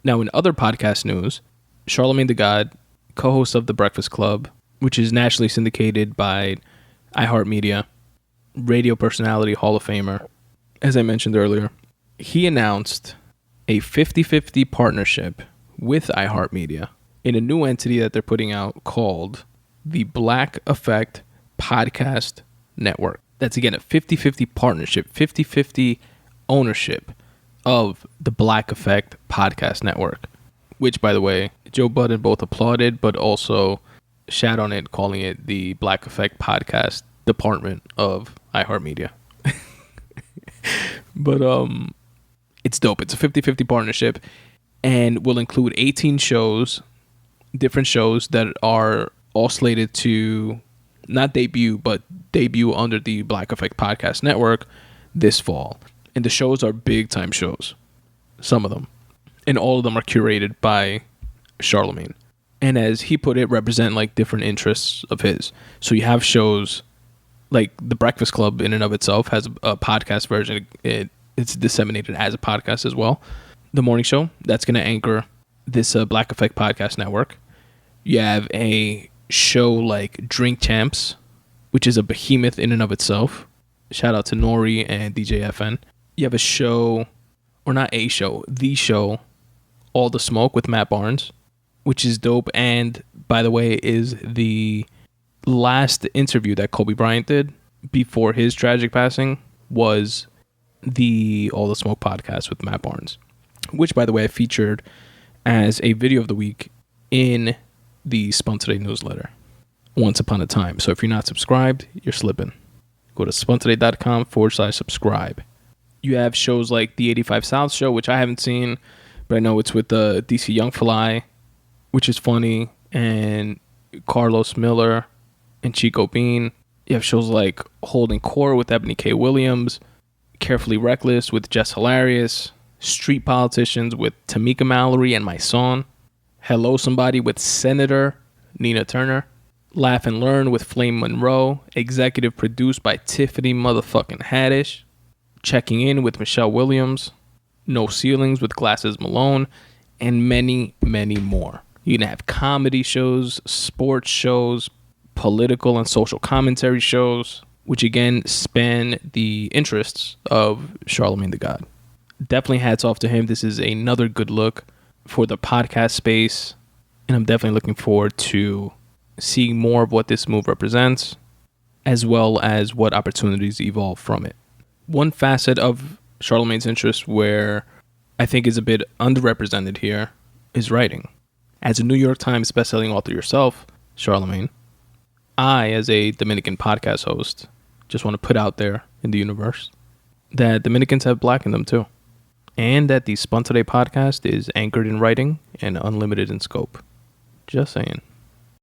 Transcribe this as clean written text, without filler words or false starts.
Now, in other podcast news, Charlamagne Tha God, co-host of The Breakfast Club, which is nationally syndicated by iHeartMedia, radio personality, Hall of Famer, as I mentioned earlier, he announced a 50-50 partnership with iHeartMedia in a new entity that they're putting out called the Black Effect Podcast Network. That's, again, a 50-50 partnership, 50-50 ownership of the Black Effect Podcast Network, which, by the way, Joe Budden both applauded, but also shat on it, calling it the Black Effect Podcast department of iHeartMedia. But it's dope. It's a 50-50 partnership and will include 18 shows, different shows that are all slated to not debut, but debut under the Black Effect Podcast Network this fall. And the shows are big time shows, some of them. And all of them are curated by Charlamagne. And as he put it, represent like different interests of his. So you have shows like The Breakfast Club in and of itself has a podcast version. It's disseminated as a podcast as well. The morning show, that's going to anchor this Black Effect Podcast Network. You have a show like Drink Champs, which is a behemoth in and of itself. Shout out to Nori and DJ FN. You have a show, or not a show, the show, All the Smoke with Matt Barnes, which is dope. And by the way, is the last interview that Kobe Bryant did before his tragic passing was the All the Smoke podcast with Matt Barnes, which, by the way, I featured as a video of the week in the Spun Today newsletter once upon a time. So if you're not subscribed, you're slipping. Go to spuntoday.com/subscribe. You have shows like the 85 South show, which I haven't seen, but I know it's with DC Young Fly, which is funny, and Carlos Miller and Chico Bean. You have shows like Holding Court with Ebony K. Williams, Carefully Reckless with Jess Hilarious, Street Politicians with Tamika Mallory and my son, Hello Somebody with Senator Nina Turner, Laugh and Learn with Flame Monroe, executive produced by Tiffany motherfucking Haddish, Checking In with Michelle Williams, No Ceilings with Glasses Malone, and many, many more. You're going to have comedy shows, sports shows, political and social commentary shows, which again span the interests of Charlamagne Tha God. Definitely hats off to him. This is another good look for the podcast space, and I'm definitely looking forward to seeing more of what this move represents, as well as what opportunities evolve from it. One facet of Charlamagne's interest where I think is a bit underrepresented here is writing. As a New York Times bestselling author yourself, Charlamagne, I, as a Dominican podcast host, just want to put out there in the universe that Dominicans have black in them too. And that the Spun Today podcast is anchored in writing and unlimited in scope. Just saying.